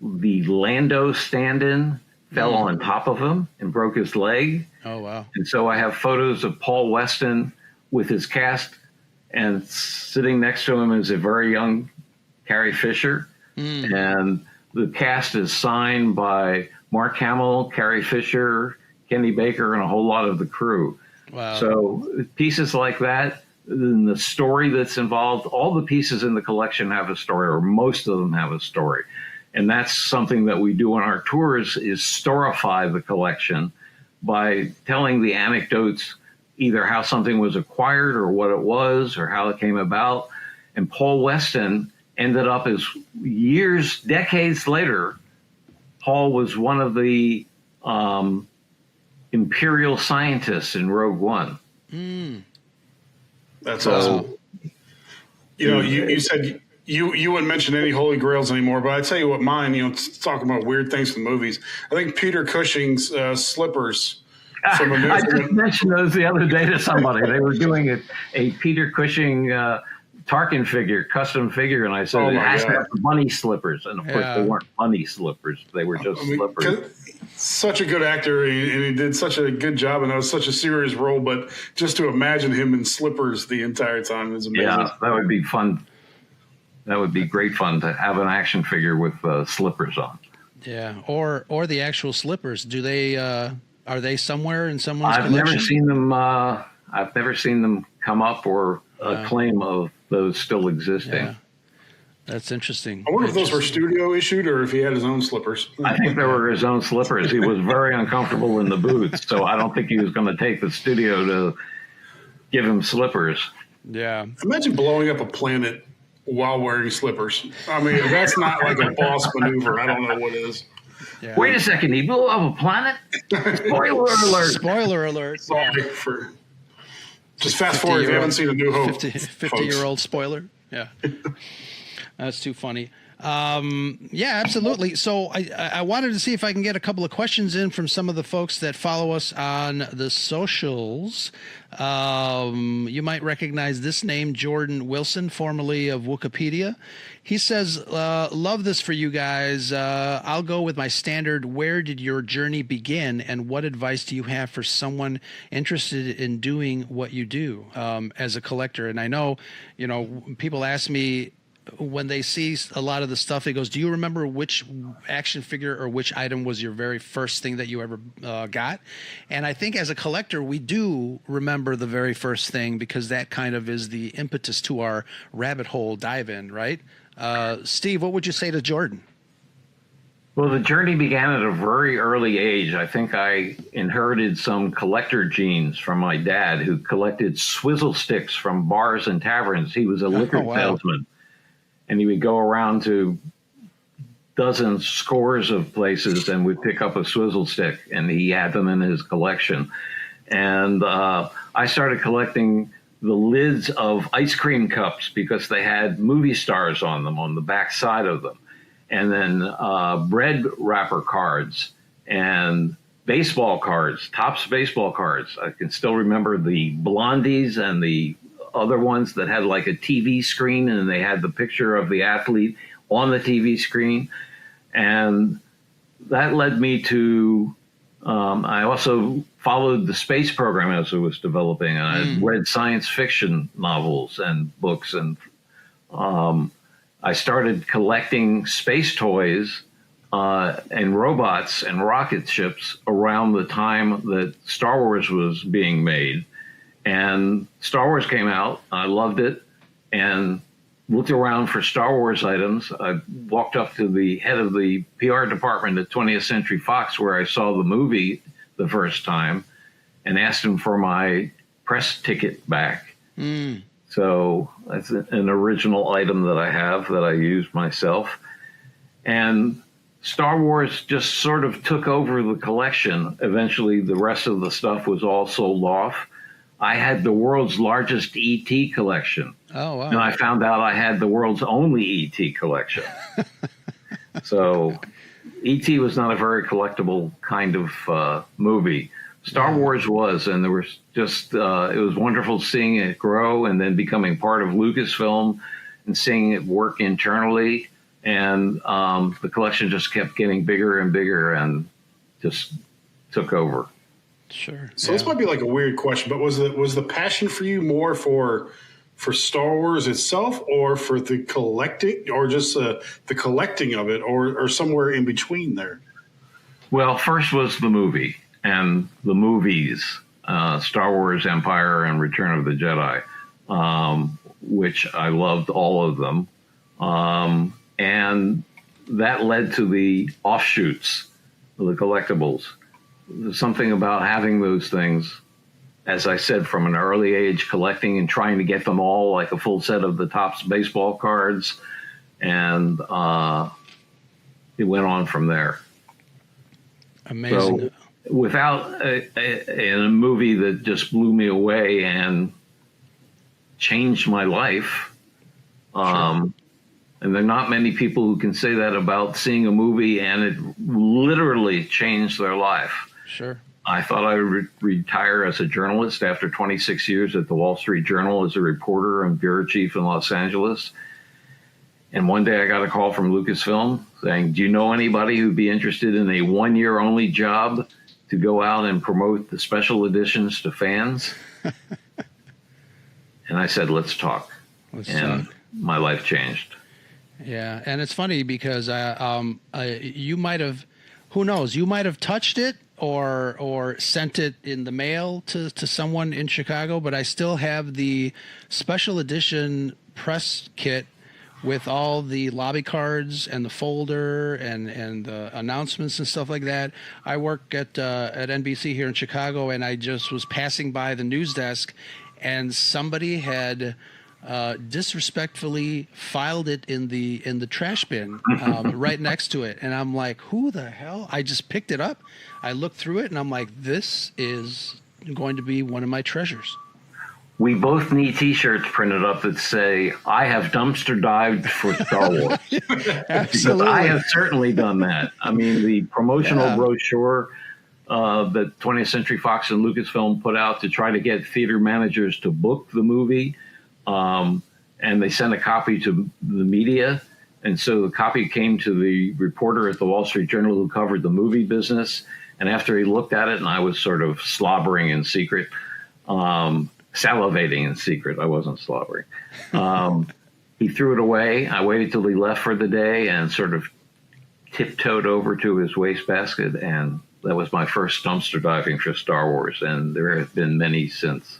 the Lando stand-in fell on top of him and broke his leg. Oh, wow. And so I have photos of Paul Weston with his cast, and sitting next to him is a very young Carrie Fisher. And the cast is signed by Mark Hamill, Carrie Fisher, Kenny Baker, and a whole lot of the crew. Wow. So pieces like that, and the story that's involved, all the pieces in the collection have a story, or most of them have a story. And that's something that we do on our tours, is storify the collection by telling the anecdotes, either how something was acquired or what it was or how it came about. And Paul Weston ended up as decades later, Paul was one of the Imperial scientists in Rogue One. That's awesome. You said you wouldn't mention any Holy Grails anymore, but I tell you what, mine, talking about weird things from movies, I think Peter Cushing's slippers. I just mentioned those the other day to somebody. They were doing a Peter Cushing Tarkin figure, custom figure, and I said, it has to have bunny slippers. And of course, they weren't bunny slippers. They were just slippers. Such a good actor, and he did such a good job, and that was such a serious role. But just to imagine him in slippers the entire time is amazing. Yeah, that would be fun. That would be great fun to have an action figure with slippers on. Yeah, or the actual slippers. Do they are they somewhere in someone's I've collection? never seen them. I've never seen them come up or a claim of those still existing. Yeah. That's interesting. I wonder if those were studio issued or if he had his own slippers. I think they were his own slippers. He was very uncomfortable in the booth, so I don't think he was going to take the studio to give him slippers. Yeah. Imagine blowing up a planet while wearing slippers. I mean, if that's not like a boss maneuver, I don't know what is. Yeah. Wait a second, he blew up a planet? Spoiler alert. Spoiler alert. Sorry for... Just fast forward if you haven't seen A New Hope. 50-year-old spoiler. Yeah. That's too funny. Yeah, absolutely. So I wanted to see if I can get a couple of questions in from some of the folks that follow us on the socials. You might recognize this name, Jordan Wilson, formerly of Wikipedia. He says, love this for you guys. I'll go with my standard. Where did your journey begin, and what advice do you have for someone interested in doing what you do as a collector? And I know, people ask me, when they see a lot of the stuff, he goes, do you remember which action figure or which item was your very first thing that you ever got? And I think as a collector, we do remember the very first thing because that kind of is the impetus to our rabbit hole dive in, right? Steve, what would you say to Jordan? Well, the journey began at a very early age. I think I inherited some collector genes from my dad, who collected swizzle sticks from bars and taverns. He was a liquor salesman. And he would go around to dozens, scores of places and would pick up a swizzle stick, and he had them in his collection. And I started collecting the lids of ice cream cups because they had movie stars on them, on the back side of them. And then bread wrapper cards and baseball cards, Topps baseball cards. I can still remember the Blondies and the other ones that had like a TV screen, and they had the picture of the athlete on the TV screen. And that led me to, I also followed the space program as it was developing, and I read science fiction novels and books. And I started collecting space toys and robots and rocket ships around the time that Star Wars was being made. And Star Wars came out. I loved it and looked around for Star Wars items. I walked up to the head of the PR department at 20th Century Fox, where I saw the movie the first time, and asked him for my press ticket back. So that's an original item that I have that I use myself. And Star Wars just sort of took over the collection. Eventually, the rest of the stuff was all sold off. I had the world's largest ET collection. Oh, wow. And I found out I had the world's only ET collection. So ET was not a very collectible kind of movie. Star Wars was, and there was just, it was wonderful seeing it grow and then becoming part of Lucasfilm and seeing it work internally. And the collection just kept getting bigger and bigger and just took over. Sure. So this might be like a weird question, but was the passion for you more for Star Wars itself, or for the collecting, or just the collecting of it, or somewhere in between there? Well, first was the movie and the movies, Star Wars, Empire, and Return of the Jedi, which I loved all of them. And that led to the offshoots, the collectibles. There's something about having those things, as I said, from an early age, collecting and trying to get them all, like a full set of the Topps baseball cards. And it went on from there. Amazing. So without a movie that just blew me away and changed my life, and there are not many people who can say that about seeing a movie and it literally changed their life. Sure. I thought I would retire as a journalist after 26 years at the Wall Street Journal as a reporter and bureau chief in Los Angeles. And one day I got a call from Lucasfilm saying, do you know anybody who'd be interested in a 1-year only job to go out and promote the special editions to fans? And I said, let's talk. My life changed. Yeah. And it's funny because you might have, who knows, you might have touched it or sent it in the mail to someone in Chicago, but I still have the special edition press kit with all the lobby cards and the folder and the announcements and stuff like that. I work at NBC here in Chicago, and I just was passing by the news desk, and somebody had disrespectfully filed it in the trash bin right next to it. And I'm like, who the hell? I just picked it up. I looked through it, and I'm like, this is going to be one of my treasures. We both need T-shirts printed up that say, I have dumpster dived for Star Wars. Absolutely. I have certainly done that. I mean, the promotional brochure that 20th Century Fox and Lucasfilm put out to try to get theater managers to book the movie, and they sent a copy to the media. And so the copy came to the reporter at the Wall Street Journal who covered the movie business. And after he looked at it, and I was sort of slobbering in secret, salivating in secret. I wasn't slobbering. He threw it away. I waited till he left for the day and sort of tiptoed over to his wastebasket. And that was my first dumpster diving for Star Wars. And there have been many since.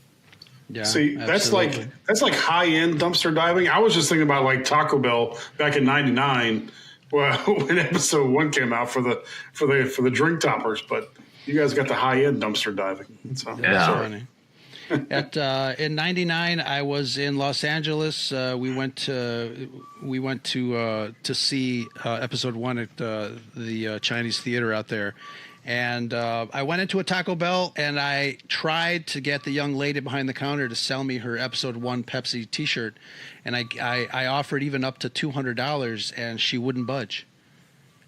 Yeah, see, that's like high-end dumpster diving. I was just thinking about like Taco Bell back in '99, well, when episode 1 came out for the drink toppers. But you guys got the high-end dumpster diving. So. Yeah. In '99, I was in Los Angeles. We went to see episode 1 at the Chinese theater out there, and I went into a Taco Bell and I tried to get the young lady behind the counter to sell me her episode 1 Pepsi T-shirt, and I offered even up to $200, and she wouldn't budge.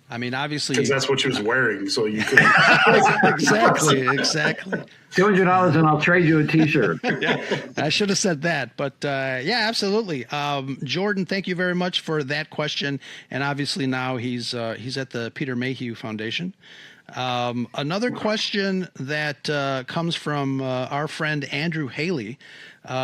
I mean, obviously, because that's what she was wearing, so you could exactly. $200 and I'll trade you a T-shirt. Yeah, I should have said that, but yeah, absolutely. Jordan, thank you very much for that question, and obviously now he's at the Peter Mayhew Foundation. Another question that comes from our friend Andrew Haley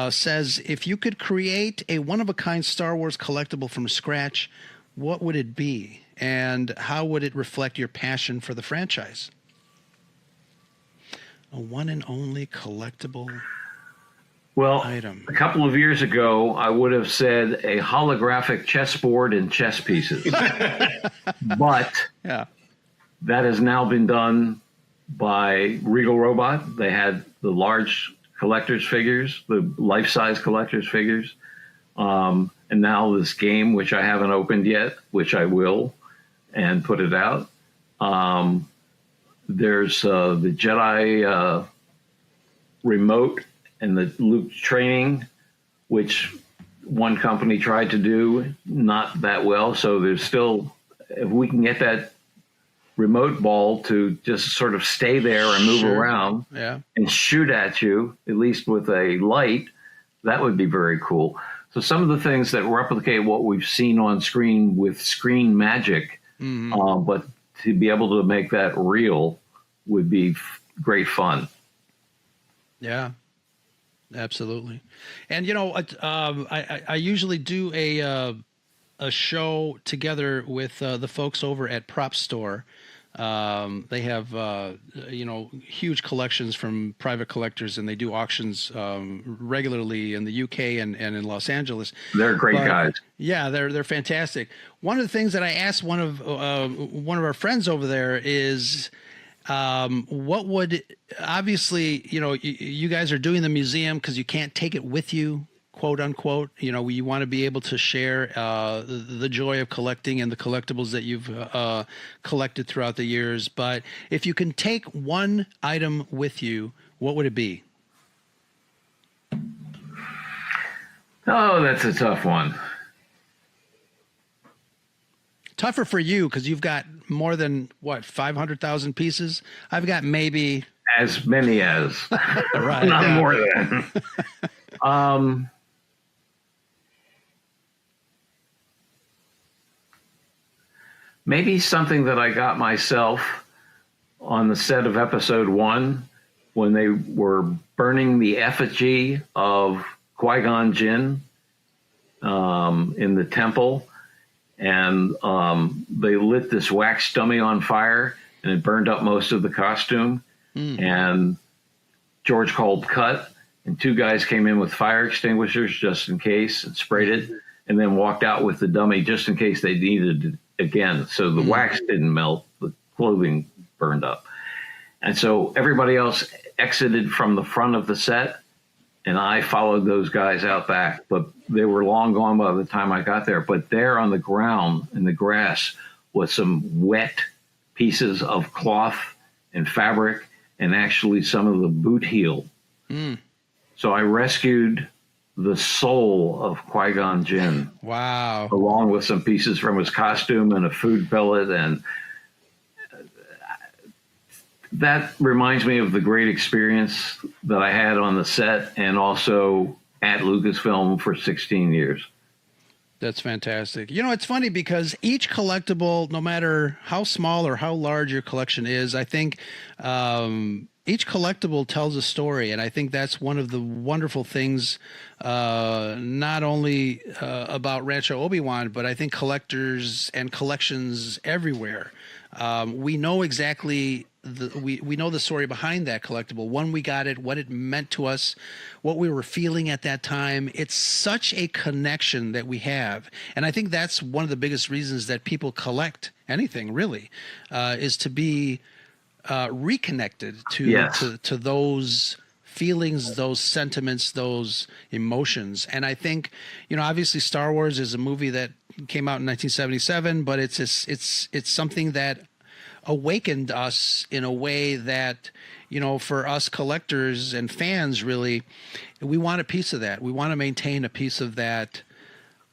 says, if you could create a one-of-a-kind Star Wars collectible from scratch, what would it be? And how would it reflect your passion for the franchise? A one and only collectible item. A couple of years ago, I would have said a holographic chessboard and chess pieces. But that has now been done by Regal Robot. They had the large collector's figures, the life-size collector's figures. And now this game, which I haven't opened yet, which I will, and put it out. There's the Jedi remote and the Luke training, which one company tried to do, not that well. So there's still, if we can get that remote ball to just sort of stay there and move around and shoot at you, at least with a light, that would be very cool. So some of the things that replicate what we've seen on screen with screen magic, but to be able to make that real would be great fun. Yeah, absolutely. And, you know, I usually do a show together with the folks over at Prop Store. They have, huge collections from private collectors, and they do auctions regularly in the UK and in Los Angeles. They're great guys. Yeah, they're fantastic. One of the things that I asked one of our friends over there is, what would, obviously, you guys are doing the museum because you can't take it with you, quote unquote. You want to be able to share the joy of collecting and the collectibles that you've collected throughout the years. But if you can take one item with you, what would it be? Oh, that's a tough one. Tougher for you because you've got more than 500,000 pieces. I've got maybe as many as, Right, not yeah. more than. Maybe something that I got myself on the set of episode 1 when they were burning the effigy of Qui-Gon Jinn in the temple, and they lit this wax dummy on fire, and it burned up most of the costume. And George called cut, and 2 guys came in with fire extinguishers just in case and sprayed it, and then walked out with the dummy just in case they needed it again. So the wax didn't melt, the clothing burned up. And so everybody else exited from the front of the set, and I followed those guys out back, but they were long gone by the time I got there. But there on the ground in the grass was some wet pieces of cloth and fabric, and actually some of the boot heel. So I rescued the soul of Qui-Gon Jinn. Wow. Along with some pieces from his costume and a food pellet. And that reminds me of the great experience that I had on the set and also at Lucasfilm for 16 years. That's fantastic. You know, it's funny because each collectible, no matter how small or how large your collection is, I think each collectible tells a story. And I think that's one of the wonderful things, not only about Rancho Obi-Wan, but I think collectors and collections everywhere. We know exactly we know the story behind that collectible, when we got it, what it meant to us, what we were feeling at that time. It's such a connection that we have. And I think that's one of the biggest reasons that people collect anything, really, is to be reconnected to those feelings, those sentiments, those emotions. And I think, you know, obviously Star Wars is a movie that came out in 1977, but it's something that awakened us in a way that, you know, for us collectors and fans, really, we want a piece of that. We want to maintain a piece of that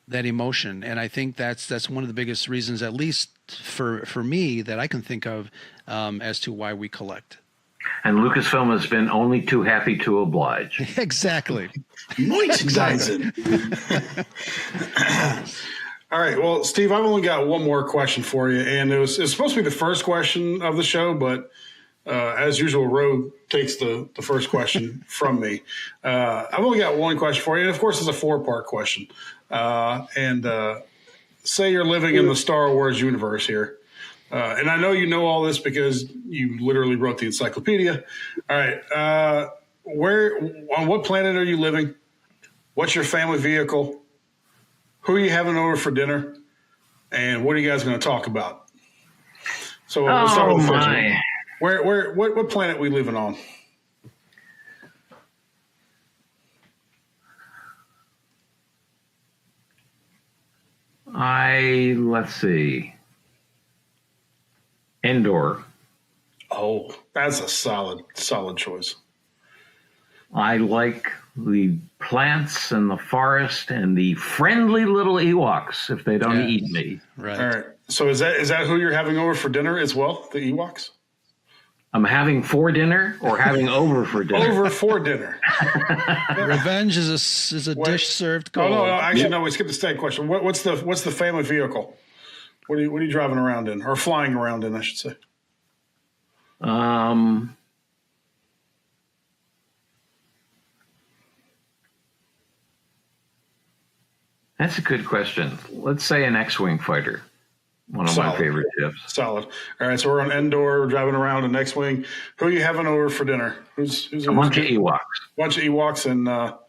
emotion. And I think that's one of the biggest reasons, at least for me, that I can think of as to why we collect. And Lucasfilm has been only too happy to oblige. Exactly. Exactly. All right. Well, Steve, I've only got one more question for you, and it's supposed to be the first question of the show, but as usual, Rogue takes the first question from me. I've only got one question for you, and of course, it's a 4-part question. Say you're living in the Star Wars universe here, and I know you know all this because you literally wrote the encyclopedia. All right. On what planet are you living? What's your family vehicle? Who are you having over for dinner? And what are you guys going to talk about? So we'll start with the first one. What planet are we living on? Let's see. Endor. Oh, that's a solid choice. I like the plants and the forest and the friendly little Ewoks if they don't eat me. Right. All right. So is that who you're having over for dinner as well? The Ewoks? I'm having for dinner or having over for dinner? Over for dinner. Revenge is a dish served cold. Oh no! Actually, no. We skipped the state question. What's the family vehicle? What are you driving around in, or flying around in? I should say. That's a good question. Let's say an X-Wing fighter. One of my favorite ships. Solid. All right, so we're on Endor. We're driving around an X-Wing. Who are you having over for dinner? Who's a bunch of Ewoks. Bunch of Ewoks, and well,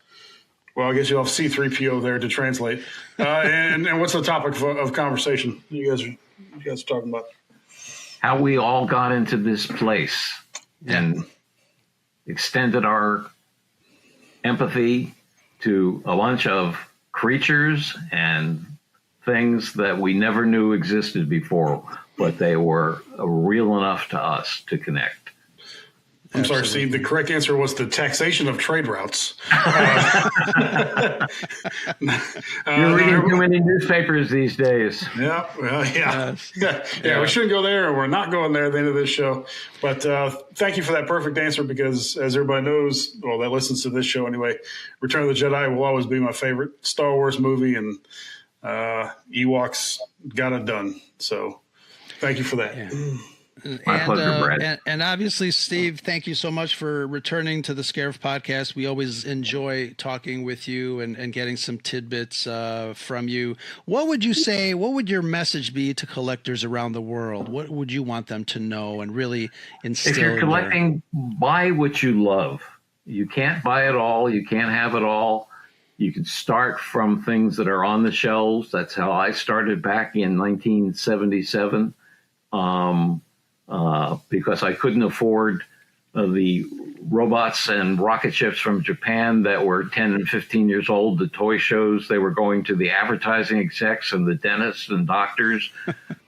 I guess you'll have C-3PO there to translate. And what's the topic of conversation you guys are talking about? How we all got into this place and extended our empathy to a bunch of creatures and things that we never knew existed before, but they were real enough to us to connect. I'm sorry, Steve. The correct answer was the taxation of trade routes. You're reading too many newspapers these days. Yeah, well, yeah. Yes. Yeah. We shouldn't go there, and we're not going there at the end of this show. But thank you for that perfect answer, because as everybody knows, well, that listens to this show anyway, Return of the Jedi will always be my favorite Star Wars movie, and Ewoks got it done. So thank you for that. Yeah. My pleasure, Brad. And obviously, Steve, thank you so much for returning to the Scarif Podcast. We always enjoy talking with you and getting some tidbits from you. What would you say, what would your message be to collectors around the world? What would you want them to know and really instill? If you're collecting, buy what you love. You can't buy it all. You can't have it all. You can start from things that are on the shelves. That's how I started back in 1977. Because I couldn't afford the robots and rocket ships from Japan that were 10 and 15 years old, the toy shows. They were going to the advertising execs and the dentists and doctors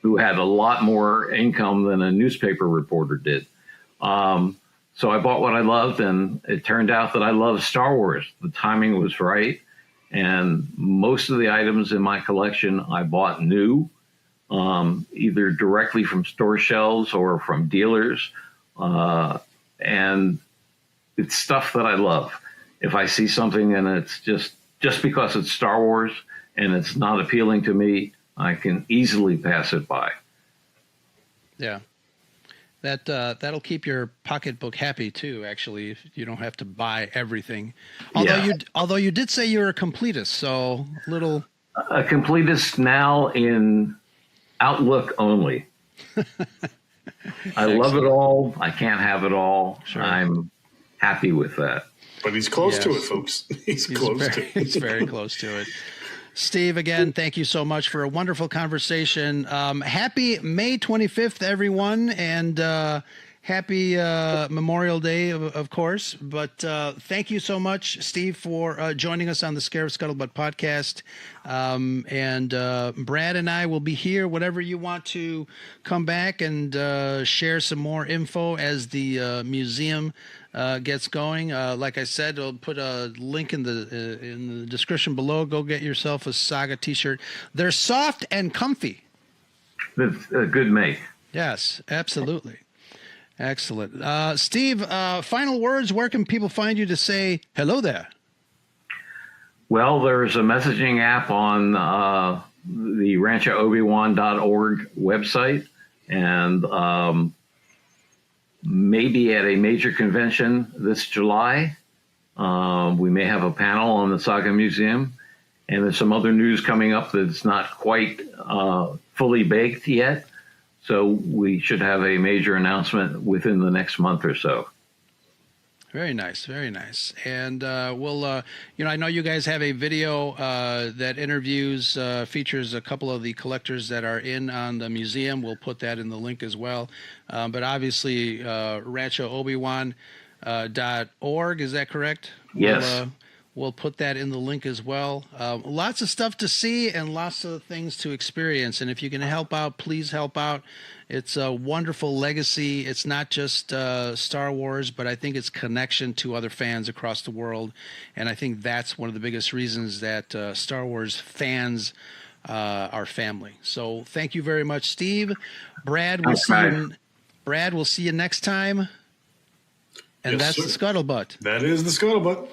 who had a lot more income than a newspaper reporter did. So I bought what I loved, and it turned out that I loved Star Wars. The timing was right, and most of the items in my collection I bought new, either directly from store shelves or from dealers. And it's stuff that I love. If I see something and it's just because it's Star Wars and it's not appealing to me, I can easily pass it by. Yeah. That'll keep your pocketbook happy too, actually, if you don't have to buy everything. Although you did say you're a completist, so a completist now in Outlook only. I love it all. I can't have it all. Sure. I'm happy with that. But he's close to it, folks. He's close to it. He's very close to it. Steve, again, thank you so much for a wonderful conversation. Happy May 25th, everyone, and happy Memorial Day, of course. But thank you so much, Steve, for joining us on the Scarif Scuttlebutt podcast. And Brad and I will be here whenever you want to come back and share some more info as the museum gets going. Like I said, I'll put a link in the description below. Go get yourself a Saga t-shirt. They're soft and comfy. That's a good make. Yes, absolutely. Excellent. Steve, final words. Where can people find you to say hello there? Well, there's a messaging app on the RanchoObiwan.org website, and maybe at a major convention this July. We may have a panel on the Saga Museum, and there's some other news coming up that's not quite fully baked yet. So we should have a major announcement within the next month or so. Very nice, very nice. And we'll, I know you guys have a video that interviews, features a couple of the collectors that are in on the museum. We'll put that in the link as well. But obviously, RanchoObiwan.org, is that correct? Yes. We'll put that in the link as well. Lots of stuff to see and lots of things to experience. And if you can help out, please help out. It's a wonderful legacy. It's not just Star Wars, but I think it's connection to other fans across the world. And I think that's one of the biggest reasons that Star Wars fans are family. So thank you very much, Steve. Brad, we'll see you next time. And Yes, that's sir. the Scuttlebutt. That is the Scuttlebutt.